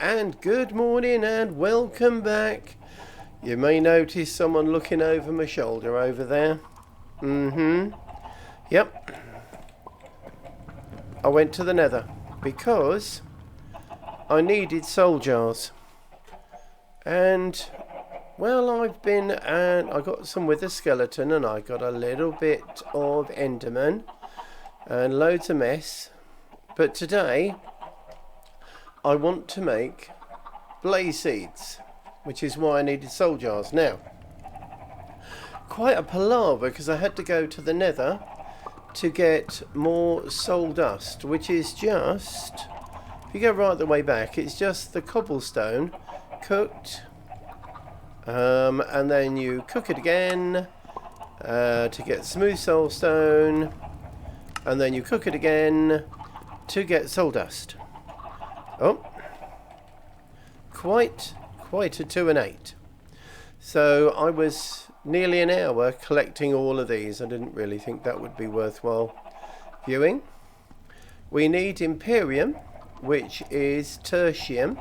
and good morning and welcome back. You may notice someone looking over my shoulder over there. Yep. I went to the Nether because I needed soul jars. And, well, I've been and I got some with a skeleton and I got a little bit of Enderman and loads of mess. But today I want to make blaze seeds, which is why I needed soul jars. Now, quite a palaver because I had to go to the Nether to get more soul dust, which is just, if you go right the way back, it's just the cobblestone cooked, and then you cook it again to get smooth soul stone, and then you cook it again to get soul dust. Oh, quite a 2 and 8. So I was nearly an hour collecting all of these. I didn't really think that would be worthwhile viewing. We need Imperium, which is tertium,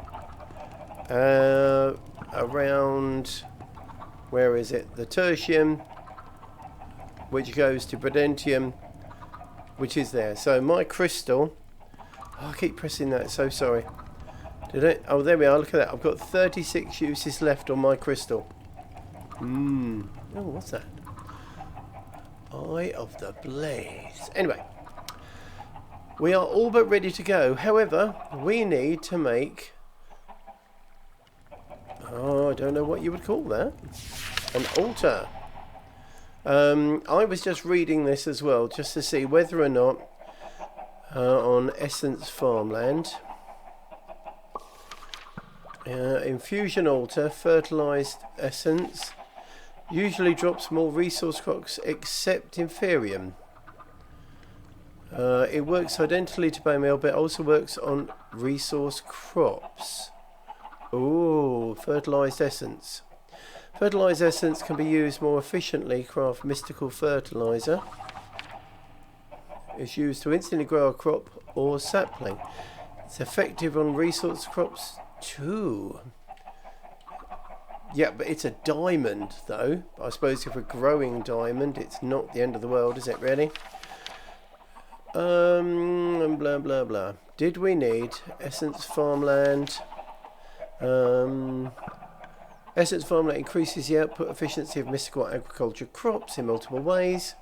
around, where is it? The tertium, which goes to Prudentium, which is there. So my crystal, oh, I keep pressing that, so sorry. Did it? Oh, there we are, look at that. I've got 36 uses left on my crystal. Oh, what's that? Eye of the Blaze. Anyway, we are all but ready to go. However, we need to make, oh, I don't know what you would call that. An altar. I was just reading this as well, just to see whether or not on Essence Farmland, infusion altar, fertilized essence, usually drops more resource crops except Inferium. It works identically to bone meal, but also works on resource crops. Oh, fertilized essence. Fertilized essence can be used more efficiently to craft mystical fertilizer. It's used to instantly grow a crop or sapling. It's effective on resource crops too. Yeah, but it's a diamond though. I suppose if we're growing diamond, it's not the end of the world, is it really? And blah blah blah. Did we need Essence Farmland? Essence Farmland increases the output efficiency of mystical agriculture crops in multiple ways.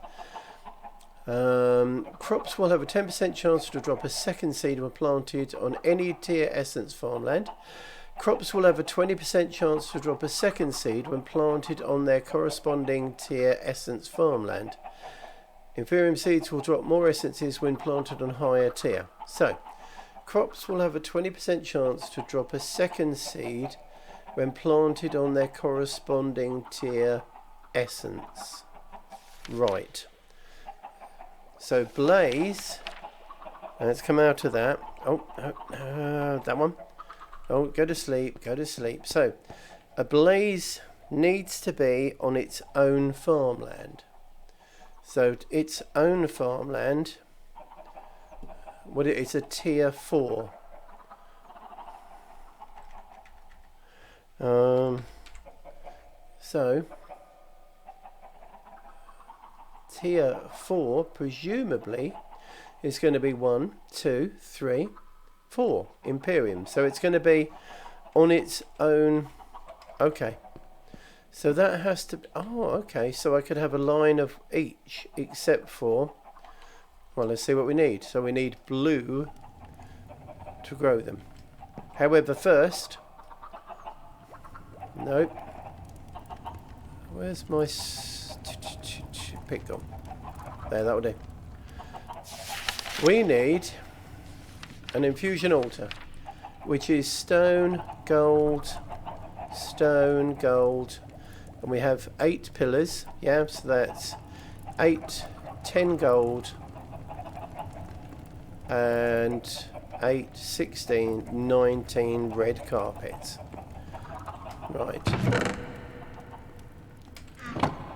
Crops will have a 10% chance to drop a second seed when planted on any tier Essence Farmland. Crops will have a 20% chance to drop a second seed when planted on their corresponding tier Essence Farmland. Inferium seeds will drop more essences when planted on higher tier. So, crops will have a 20% chance to drop a second seed when planted on their corresponding tier essence. Right. So blaze, let's come out of that. Oh, that one. Oh, go to sleep, go to sleep. So, a blaze needs to be on its own farmland. So, its own farmland, it's a tier 4. So, tier 4 presumably is going to be 1, 2, 3, 4 Imperium. So it's going to be on its own. Okay. So that has to be, oh, okay. So I could have a line of each except for, well, let's see what we need. So we need blue to grow them. However, first, nope. Where's my pick on? There, that'll do. We need an infusion altar, which is stone, gold, and we have 8 pillars. Yeah, so that's 8, 10 gold, and 8, 16, 19 red carpets. Right.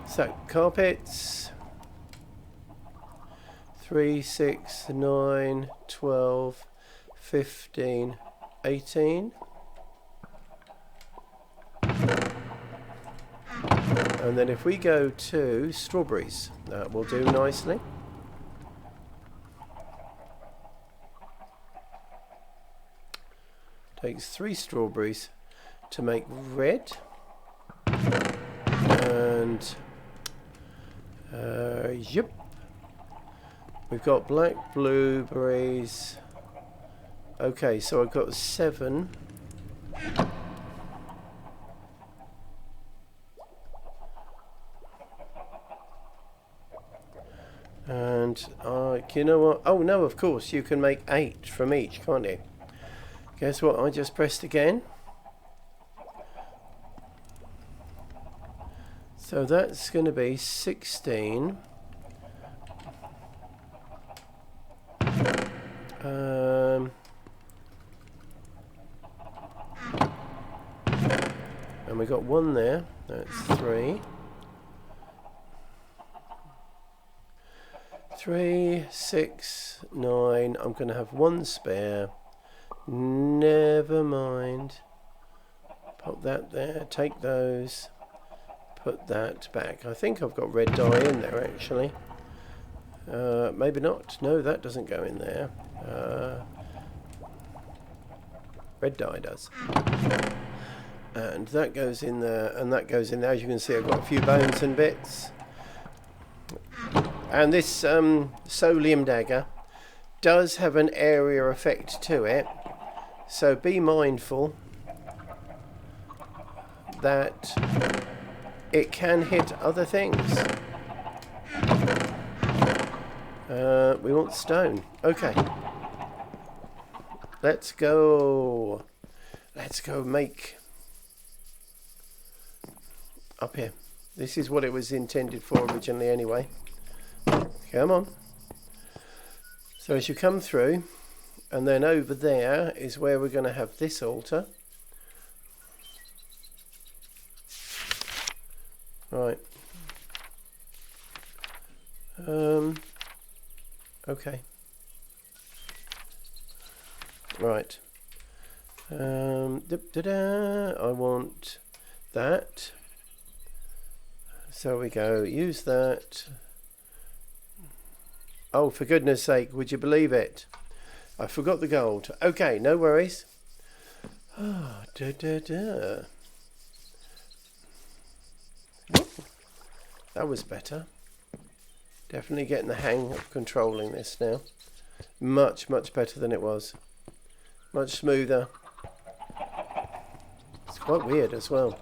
So, carpets, 3, 6, 9, 12, 15, 18. And then if we go to strawberries, that will do nicely. Takes 3 strawberries to make red. And yep, we've got black blueberries. Okay, so I've got 7. And you know what? Oh no, of course you can make 8 from each, can't you? Guess what? I just pressed again. So that's going to be 16. And we got 1 there. That's 3. 3, 6, 9. I'm going to have 1 spare. Never mind. Pop that there. Take those. Put that back. I think I've got red dye in there actually. Maybe not. No, that doesn't go in there. Red dye does. And that goes in there, and that goes in there. As you can see, I've got a few bones and bits. And this Solium dagger does have an area effect to it, so be mindful that it can hit other things. We want stone. Okay. Let's go. Let's go make up here. This is what it was intended for originally anyway. Come on. So as you come through, and then over there is where we're going to have this altar. Right. Okay. Right. I want that. So we go, use that. Oh, for goodness sake, would you believe it? I forgot the gold. Okay, no worries. Oh, that was better. Definitely getting the hang of controlling this now. Much, much better than it was. Much smoother. It's quite weird as well.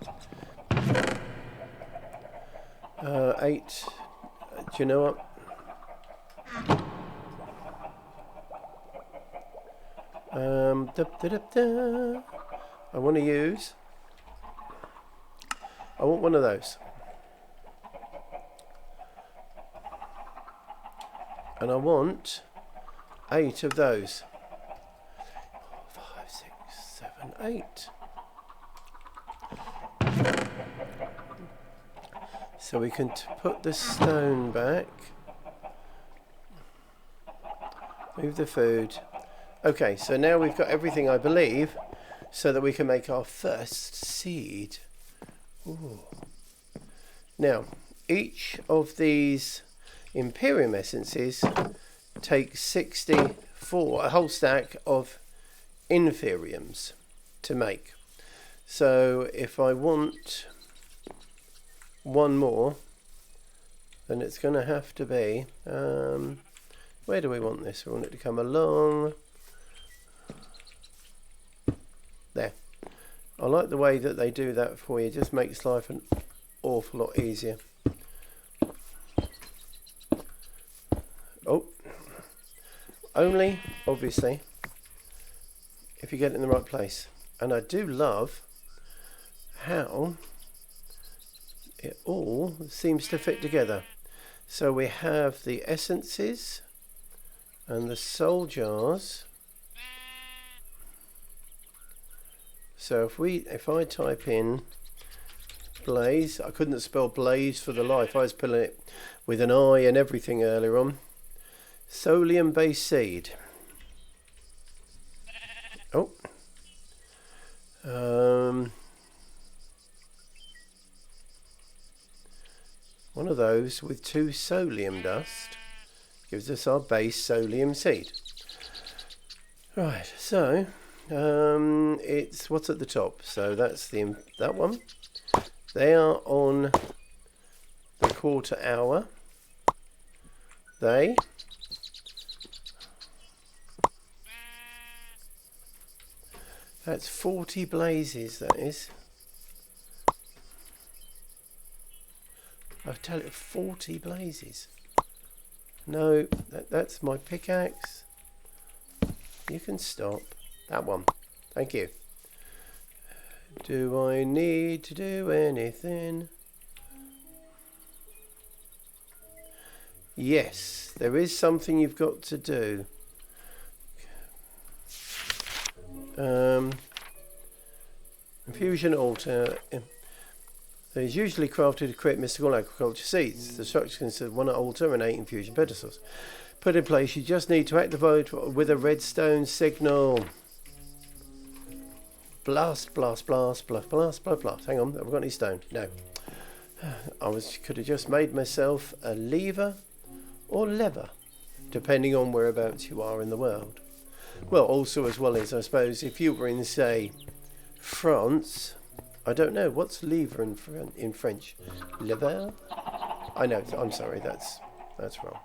8. Do you know what? I want to use. I want one of those. And I want 8 of those. 5, 6, 7, 8. So we can put the stone back. Move the food. Okay, so now we've got everything, I believe, so that we can make our first seed. Ooh. Now, each of these Imperium essences takes 64, a whole stack of inferiums to make. So if I want one more, then it's going to have to be, where do we want this? We want it to come along. There. I like the way that they do that for you. It just makes life an awful lot easier. Oh. Only, obviously, if you get it in the right place. And I do love how it all seems to fit together. So we have the essences and the soul jars. So if I type in blaze, I couldn't spell blaze for the life. I was spelling it with an I and everything earlier on. Solium based seed. Oh. One of those with 2 solium dust gives us our base solium seed. Right, so it's what's at the top. So that's that one. They are on the quarter hour. That's 40 blazes, that is. I tell you, 40 blazes. No, that's my pickaxe. You can stop. That one. Thank you. Do I need to do anything? Yes, there is something you've got to do. Infusion altar is usually crafted to create mystical agriculture seeds. The structure consists of 1 altar and 8 infusion pedestals. Put in place, you just need to activate with a redstone signal. Blast, blast, blast, blast, blast, blast, blast. Hang on, have I got any stone? No. Could have just made myself a lever or lever, depending on whereabouts you are in the world. Well, also as well as, I suppose, if you were in, say, France, I don't know, what's lever in French? Lever? I know, I'm sorry, that's wrong.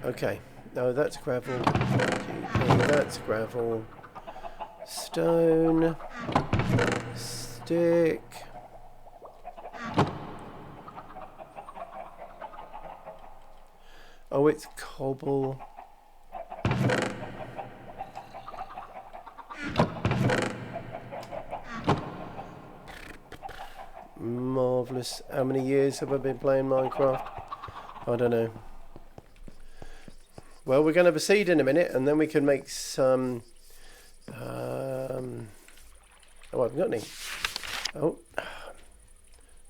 Okay, no, that's gravel. That's gravel. Stone. Stick. Oh, it's cobble. Marvellous. How many years have I been playing Minecraft? I don't know. Well, we're going to have a seed in a minute, and then we can make some... oh, I haven't got any. Oh.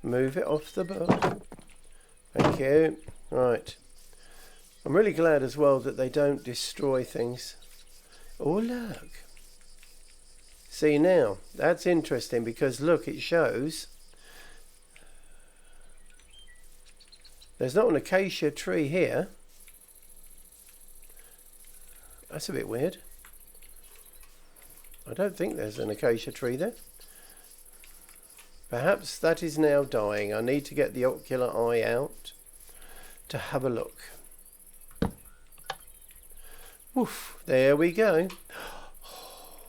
Move it off the book. Thank you. Right. I'm really glad as well that they don't destroy things. Oh, look. See now, that's interesting because look, it shows there's not an acacia tree here. That's a bit weird. I don't think there's an acacia tree there. Perhaps that is now dying. I need to get the ocular eye out to have a look. Woof, there we go.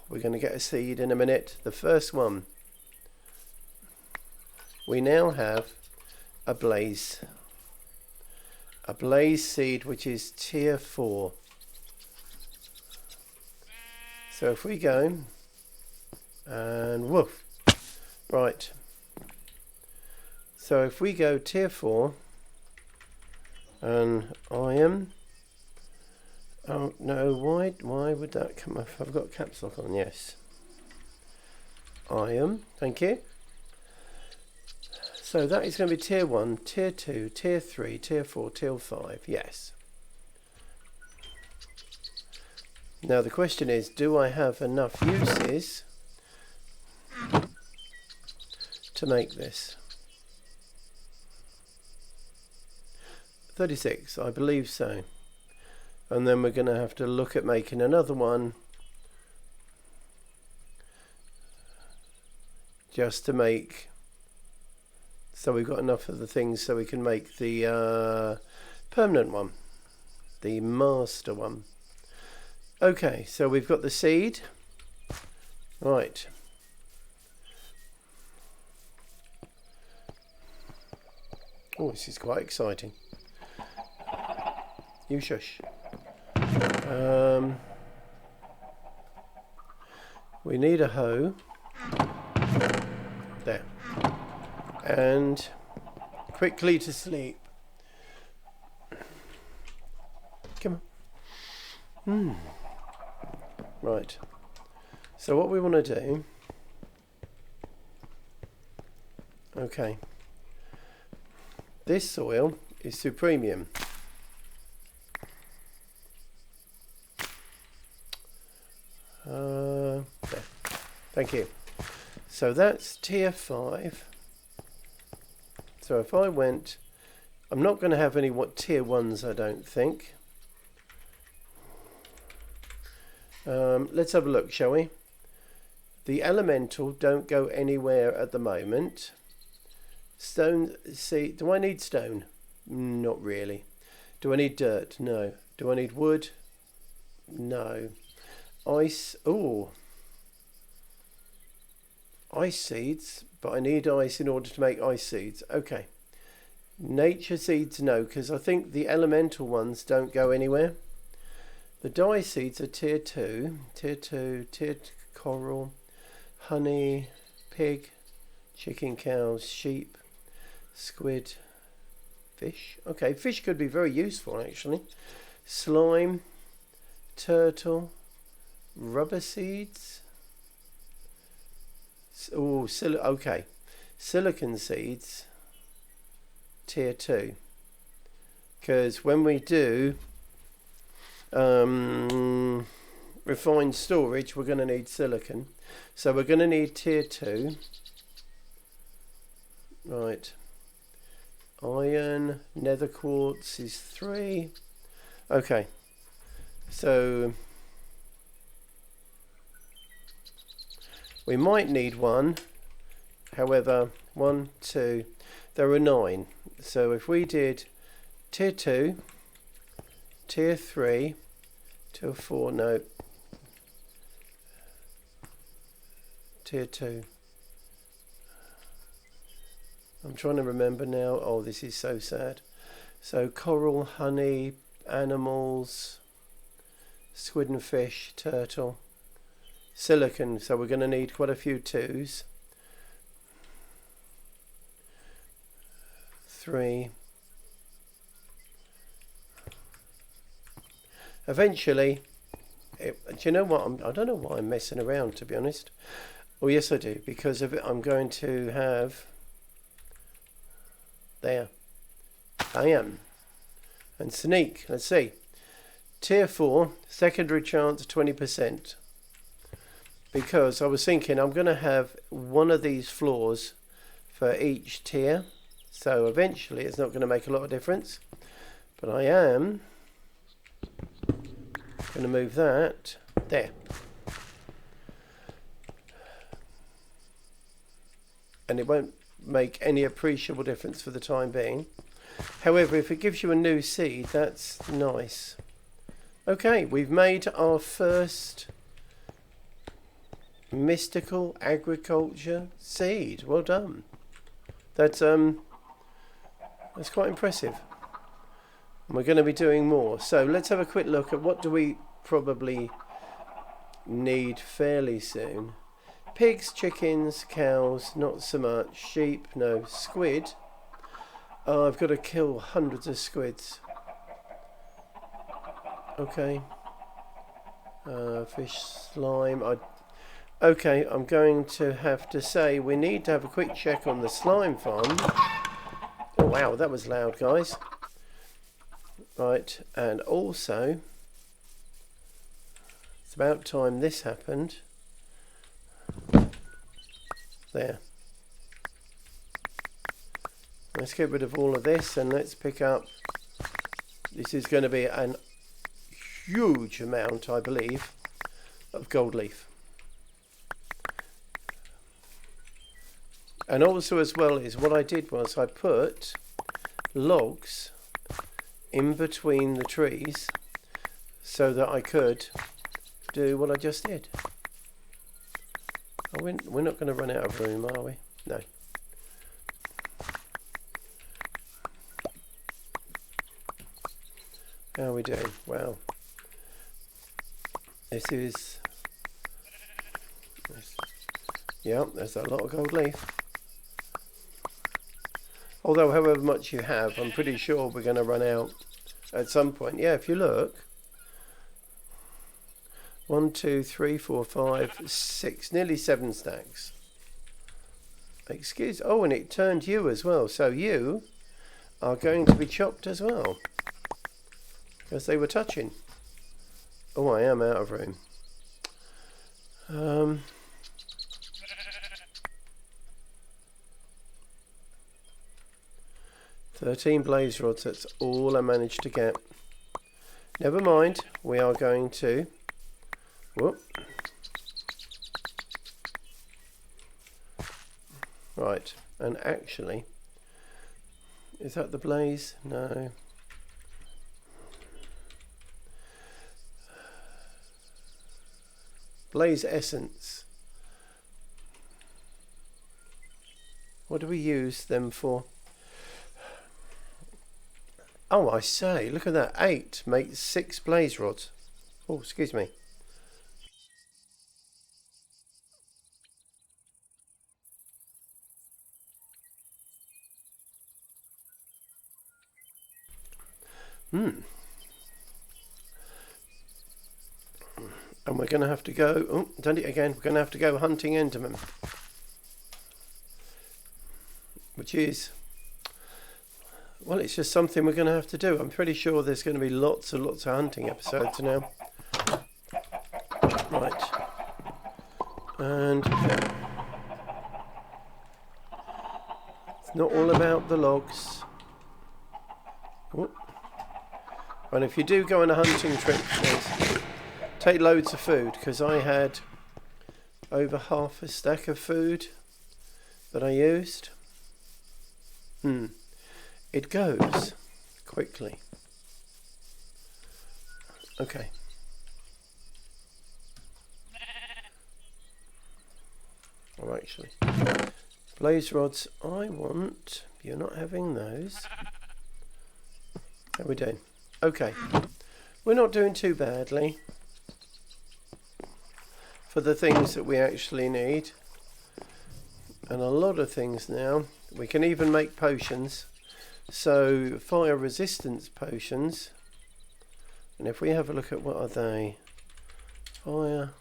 We're going to get a seed in a minute. The first one. We now have a blaze. A blaze seed which is tier 4. So if we go and woof. Right. So if we go tier 4 and iron. Oh no, why would that come off? I've got caps lock on, yes. Iron, thank you. So that is going to be tier 1, tier 2, tier 3, tier 4, tier 5, yes. Now the question is, do I have enough uses to make this? 36, I believe so. And then we're going to have to look at making another one just to make, so we've got enough of the things so we can make the permanent one, the master one. Okay, so we've got the seed. Right. Oh, this is quite exciting. You shush. We need a hoe. There. And quickly to sleep. Come on. Right. So what we want to do... Okay. This soil is supremium. There. Thank you. So that's tier 5. So if I went I'm not going to have any tier 1s, I don't think. Let's have a look, shall we? The elemental don't go anywhere at the moment. Stone, see, do I need stone? Not really. Do I need dirt? No. Do I need wood? No. Ice, oh. Ice seeds, but I need ice in order to make ice seeds. Okay. Nature seeds, no, because I think the elemental ones don't go anywhere. The dye seeds are tier 2. Tier 2, coral, honey, pig, chicken, cows, sheep, squid, fish. Okay, fish could be very useful actually. Slime, turtle, rubber seeds. Oh, okay. Silicon seeds, tier 2. Because when we do refined storage, we're going to need silicon. So we're going to need tier 2. Right. Iron, nether quartz is 3. Okay. So we might need 1. However, 1, 2, there are 9. So if we did tier 2, tier 3, tier 4, no, tier 2. I'm trying to remember now. Oh, this is so sad. So coral, honey, animals, squid and fish, turtle, silicon. So we're going to need quite a few 2s. 3. Eventually, do you know what? I don't know why I'm messing around, to be honest. Oh, yes, I do. Because of it, I'm going to have... There. I am. And sneak. Let's see. Tier 4, secondary chance 20%. Because I was thinking I'm going to have one of these floors for each tier. So eventually it's not going to make a lot of difference. But I am going to move that there. And it won't make any appreciable difference for the time being. However, if it gives you a new seed, that's nice. Okay, we've made our first Mystical Agriculture seed. Well done. That's quite impressive. And we're going to be doing more. So let's have a quick look at what do we probably need fairly soon. Pigs, chickens, cows, not so much. Sheep, no. Squid. Oh, I've got to kill hundreds of squids. Okay. Fish, slime. Okay, I'm going to have to say we need to have a quick check on the slime farm. Oh wow, that was loud, guys. Right, and also it's about time this happened. There. Let's get rid of all of this and let's pick up. This is going to be an huge amount, I believe, of gold leaf. And also as well is what I did was I put logs in between the trees so that I could do what I just did. Oh, we're not going to run out of room, are we? No. How are we doing? Wow. This is... Yeah, there's a lot of gold leaf. Although however much you have, I'm pretty sure we're going to run out at some point. Yeah, if you look. 1, 2, 3, 4, 5, 6, nearly 7 stacks. Excuse. Oh, and it turned you as well. So you are going to be chopped as well. Because they were touching. Oh, I am out of room. 13 blaze rods, that's all I managed to get. Never mind, we are going to... Whoop. Right, and actually... Is that the blaze? No. Blaze essence. What do we use them for? Oh, I say, look at that. 8 makes 6 blaze rods. Oh, excuse me. And we're going to have to go... Oh, done it again. We're going to have to go hunting Endermen. Which is... Well, it's just something we're going to have to do. I'm pretty sure there's going to be lots and lots of hunting episodes now. Right. And... It's not all about the logs. Oh. And if you do go on a hunting trip, take loads of food, because I had over half a stack of food that I used. It goes quickly. Okay. Oh, actually, blaze rods, I want. You're not having those. How are we doing? Okay. We're not doing too badly for the things that we actually need. And a lot of things now. We can even make potions. So, fire resistance potions. And if we have a look at what are they? Fire.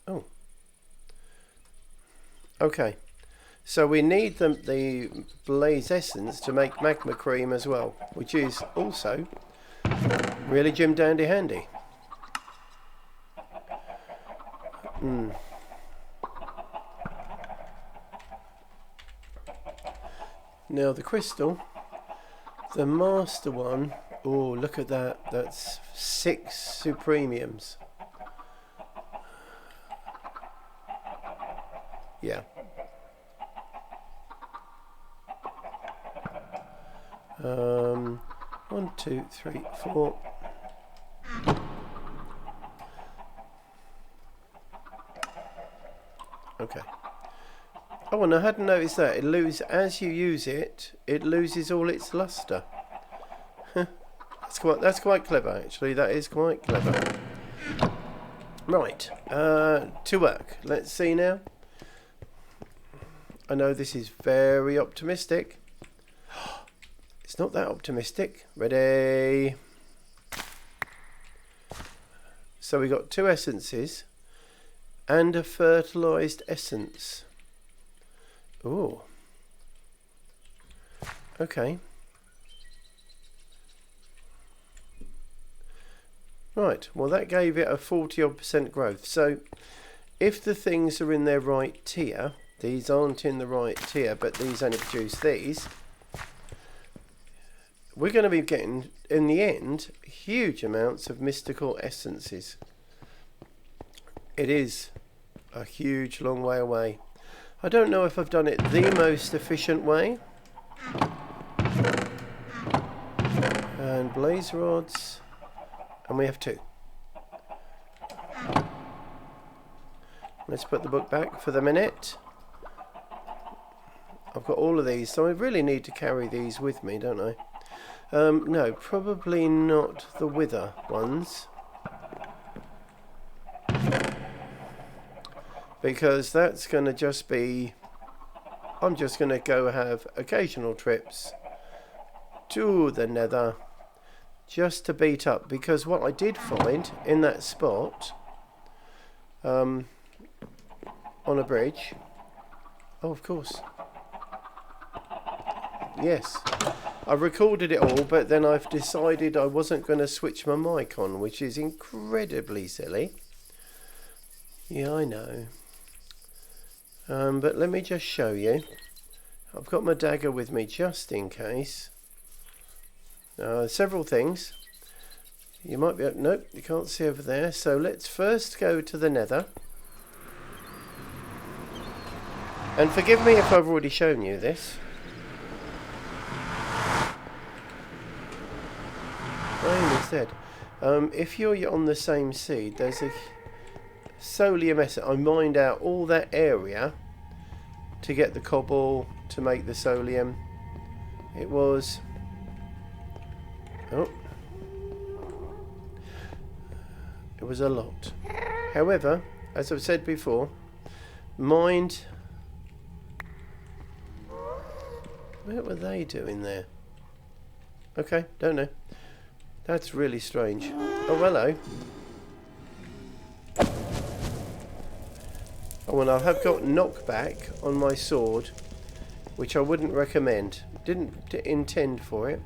Oh. Okay. So we need the blaze essence to make magma cream as well, which is also really Jim Dandy handy. Now the crystal, the master one, oh look at that, that's 6 supremiums. Yeah. 1, 2, 3, 4. Okay. Oh, and I hadn't noticed that. It loses as you use it. It loses all its luster. That's quite clever, actually. That is quite clever. Right. To work. Let's see now. I know this is very optimistic. It's not that optimistic. Ready. So we got 2 essences and a fertilized essence. Oh. Okay. Right. Well, that gave it a 40-odd% growth. So if the things are in their right tier, these aren't in the right tier, but these only produce these, we're going to be getting, in the end, huge amounts of mystical essences. It is a huge, long way away. I don't know if I've done it the most efficient way. And blaze rods. And we have 2. Let's put the book back for the minute. I've got all of these, so I really need to carry these with me, don't I? No, probably not the wither ones. Because that's going to just be... I'm just going to go have occasional trips to the Nether just to beat up. Because what I did find in that spot on a bridge... Oh, of course. Yes. I recorded it all, but then I've decided I wasn't going to switch my mic on, which is incredibly silly. Yeah, I know. But let me just show you. I've got my dagger with me just in case. Several things. You might be... Nope, you can't see over there. So let's first go to the Nether. And forgive me if I've already shown you this. Rain is dead. If you're on the same seed, there's a solely a mess. I mined out all that area to get the cobble to make the solium. It was... Oh. It was a lot. However, as I've said before, mined... What were they doing there? Okay, don't know. That's really strange. Oh, hello. Oh, and I have got knockback on my sword, which I wouldn't recommend. Didn't intend for it.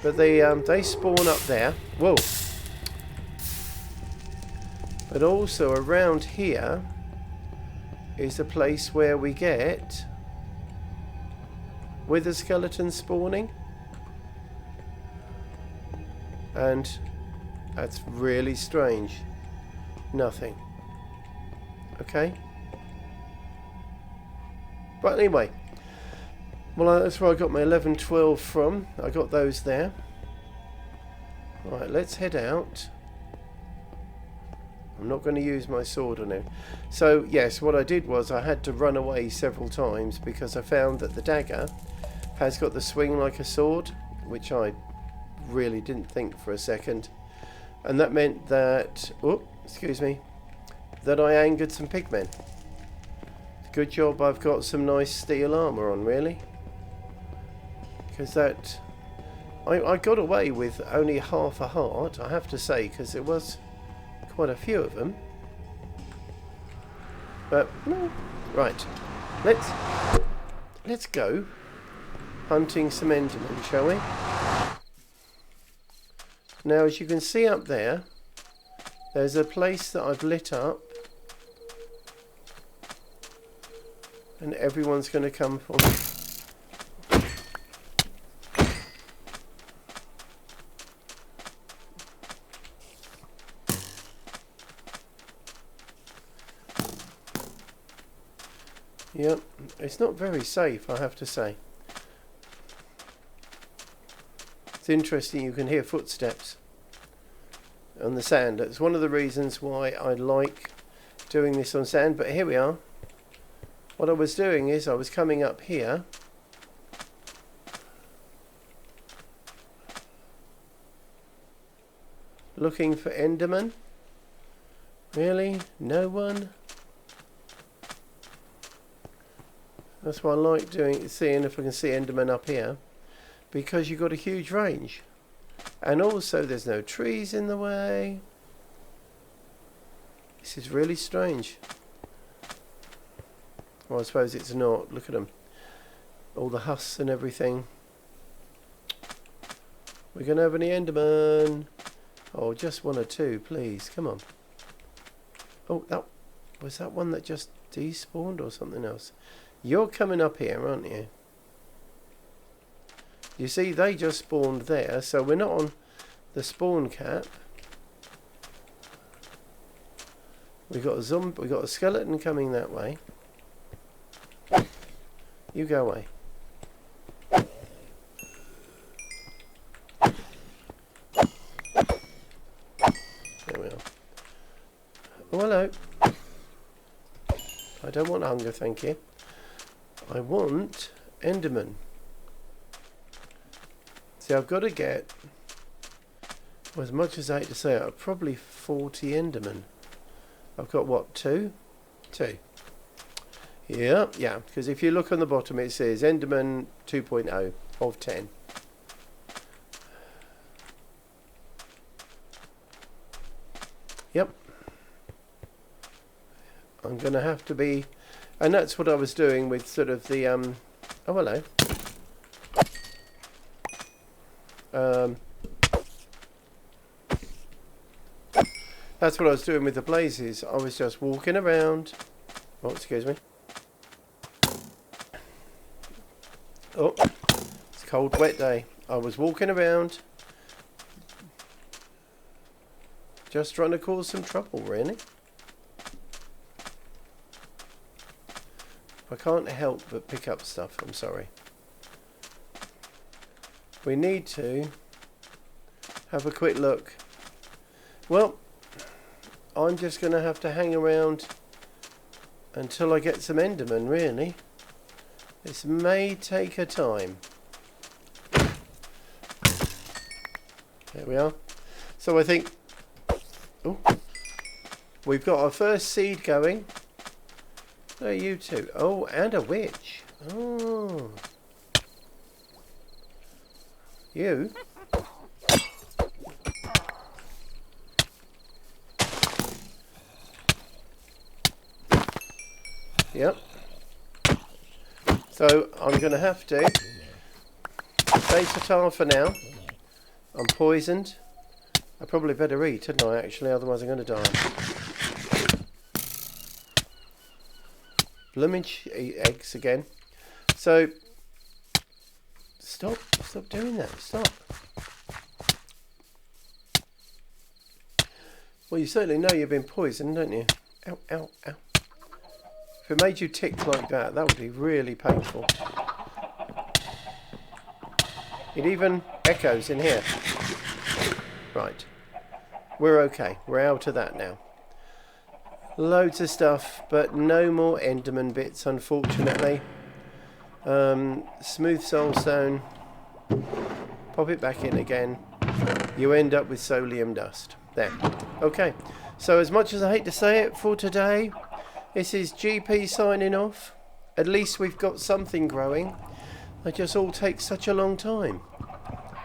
But they spawn up there. Whoa. But also around here is a place where we get wither skeletons spawning. And that's really strange. Nothing. Okay. But anyway. Well, that's where I got my 11-12 from. I got those there. Right, let's head out. I'm not going to use my sword on him. So, yes, what I did was I had to run away several times because I found that the dagger has got the swing like a sword, which I really didn't think for a second. And that meant that... Oh, excuse me. That I angered some pigmen. Good job I've got some nice steel armour on, really. Because that... I got away with only half a heart, I have to say, because there was quite a few of them. But, no. Right. Let's go hunting some Endermen, shall we? Now, as you can see up there, there's a place that I've lit up. And everyone's going to come for me. Yep, it's not very safe, I have to say. It's interesting, you can hear footsteps on the sand. It's one of the reasons why I like doing this on sand, but here we are. What I was doing is I was coming up here. Looking for Endermen. Really? No one? That's why I like doing, seeing if I can see Endermen up here. Because you've got a huge range. And also there's no trees in the way. This is really strange. Well, I suppose it's not. Look at them. All the husks and everything. We're going to have any Endermen. Oh, just one or two, please. Come on. Oh, that was that one that just despawned or something else? You're coming up here, aren't you? You see, they just spawned there, so we're not on the spawn cap. We got a skeleton coming that way. You go away. There we are. Oh, hello. I don't want hunger, thank you. I want Enderman. See, I've got to get, well, as much as I hate to say it, probably 40 Endermen. I've got what, 2? 2. Yeah, because if you look on the bottom it says Enderman 2.0 of 10. Yep. I'm going to have to be, and that's what I was doing with sort of the, oh hello. That's what I was doing with the blazes. I was just walking around. Oh, excuse me. Oh, it's a cold, wet day. I was walking around, just trying to cause some trouble, really. I can't help but pick up stuff, I'm sorry. We need to have a quick look. Well, I'm just going to have to hang around until I get some Endermen, really. This may take a time. There we are. So I think we've got our first seed going. There are you two. Oh, and a witch. Oh. You. Yep. So I'm going to have to stay tar for now. I'm poisoned. I probably better eat, hadn't I, actually, otherwise I'm going to die. Bloomage eggs again. So, stop doing that, stop. Well, you certainly know you've been poisoned, don't you? Ow, ow, ow. If it made you tick like that, that would be really painful. It even echoes in here. Right. We're okay. We're out of that now. Loads of stuff, but no more Enderman bits, unfortunately. Smooth soulstone. Pop it back in again. You end up with solium dust. There. Okay. So as much as I hate to say it for today, this is GP signing off. At least we've got something growing. They just all take such a long time.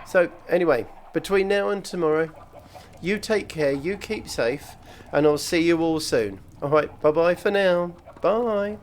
So anyway, between now and tomorrow, you take care, you keep safe, and I'll see you all soon. Alright, bye bye for now. Bye.